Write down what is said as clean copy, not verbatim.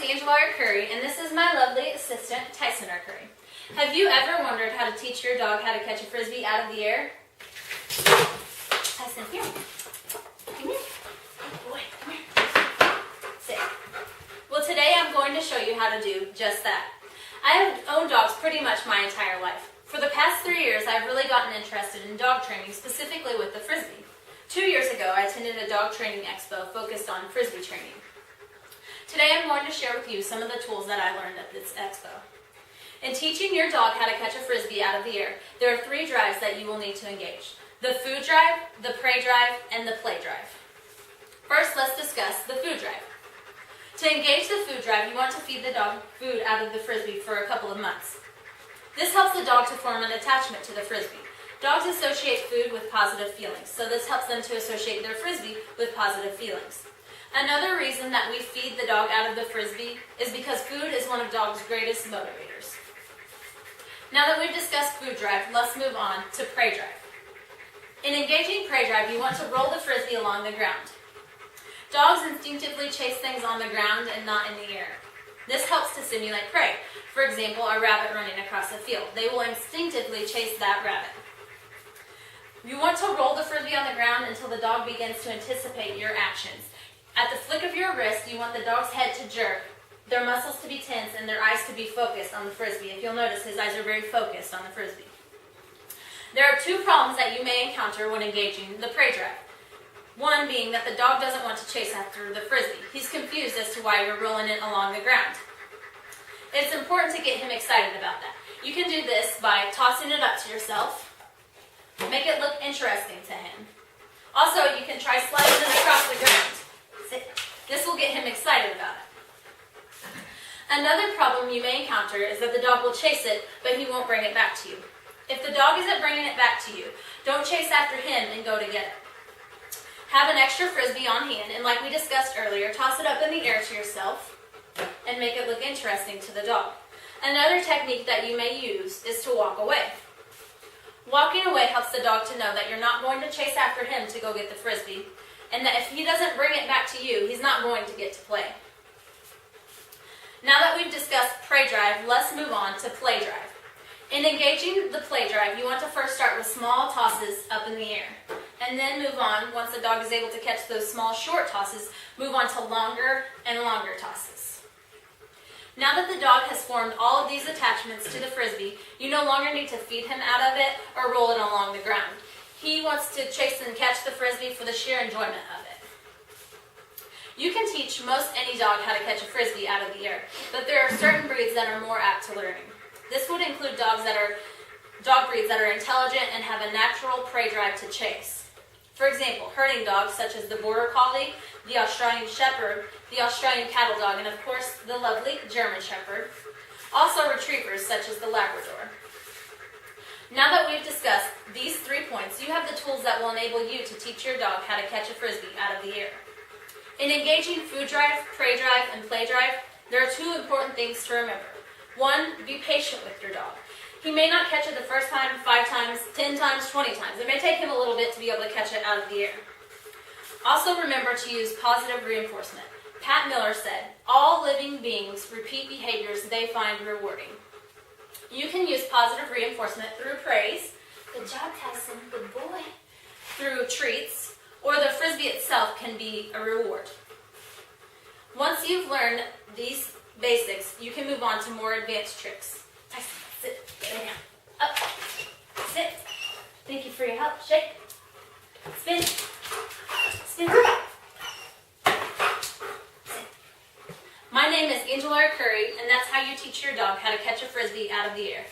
Angela R. Curry, and this is my lovely assistant, Tyson R. Curry. Have you ever wondered how to teach your dog how to catch a frisbee out of the air? Tyson, here. Come here. Good boy, come here. Sit. Well, today I'm going to show you how to do just that. I have owned dogs pretty much my entire life. For the past 3 years, I've really gotten interested in dog training, specifically with the frisbee. 2 years ago, I attended a dog training expo focused on frisbee training. Today, I'm going to share with you some of the tools that I learned at this expo. In teaching your dog how to catch a frisbee out of the air, there are 3 drives that you will need to engage: the food drive, the prey drive, and the play drive. First, let's discuss the food drive. To engage the food drive, you want to feed the dog food out of the frisbee for a couple of months. This helps the dog to form an attachment to the frisbee. Dogs associate food with positive feelings, so this helps them to associate their frisbee with positive feelings. Another reason that we feed the dog out of the frisbee is because food is one of dogs' greatest motivators. Now that we've discussed food drive, let's move on to prey drive. In engaging prey drive, you want to roll the frisbee along the ground. Dogs instinctively chase things on the ground and not in the air. This helps to simulate prey. For example, a rabbit running across a field. They will instinctively chase that rabbit. You want to roll the frisbee on the ground until the dog begins to anticipate your actions. At the flick of your wrist, you want the dog's head to jerk, their muscles to be tense, and their eyes to be focused on the frisbee. If you'll notice, his eyes are very focused on the frisbee. There are 2 problems that you may encounter when engaging the prey drive. One being that the dog doesn't want to chase after the frisbee. He's confused as to why you're rolling it along the ground. It's important to get him excited about that. You can do this by tossing it up to yourself. Make it look interesting to him. Also, you can try sliding it across the ground. This will get him excited about it. Another problem you may encounter is that the dog will chase it, but he won't bring it back to you. If the dog isn't bringing it back to you, don't chase after him and go to get it. Have an extra frisbee on hand, and like we discussed earlier, toss it up in the air to yourself and make it look interesting to the dog. Another technique that you may use is to walk away. Walking away helps the dog to know that you're not going to chase after him to go get the frisbee, and that if he doesn't bring it back to you, he's not going to get to play. Now that we've discussed prey drive, let's move on to play drive. In engaging the play drive, you want to first start with small tosses up in the air, and then move on, once the dog is able to catch those small short tosses, move on to longer and longer tosses. Now that the dog has formed all of these attachments to the frisbee, you no longer need to feed him out of it or roll it along the ground. He wants to chase and catch the frisbee for the sheer enjoyment of it. You can teach most any dog how to catch a frisbee out of the air, but there are certain breeds that are more apt to learning. This would include dog breeds that are intelligent and have a natural prey drive to chase. For example, herding dogs such as the Border Collie, the Australian Shepherd, the Australian Cattle Dog, and of course the lovely German Shepherd. Also retrievers such as the Labrador. Now that we've discussed these 3 points, you have the tools that will enable you to teach your dog how to catch a frisbee out of the air. In engaging food drive, prey drive, and play drive, there are 2 important things to remember. 1, be patient with your dog. He may not catch it the first time, 5 times, 10 times, 20 times. It may take him a little bit to be able to catch it out of the air. Also remember to use positive reinforcement. Pat Miller said, "All living beings repeat behaviors they find rewarding." You can use positive reinforcement through praise, "Good job, Tyson, good boy," through treats, or the frisbee itself can be a reward. Once you've learned these basics, you can move on to more advanced tricks. Tyson, sit, lay down, up, sit. Thank you for your help. Shake, spin, spin. Sit. My name is Angela R. Curry, and that's how you teach your dog how to catch a frisbee out of the air.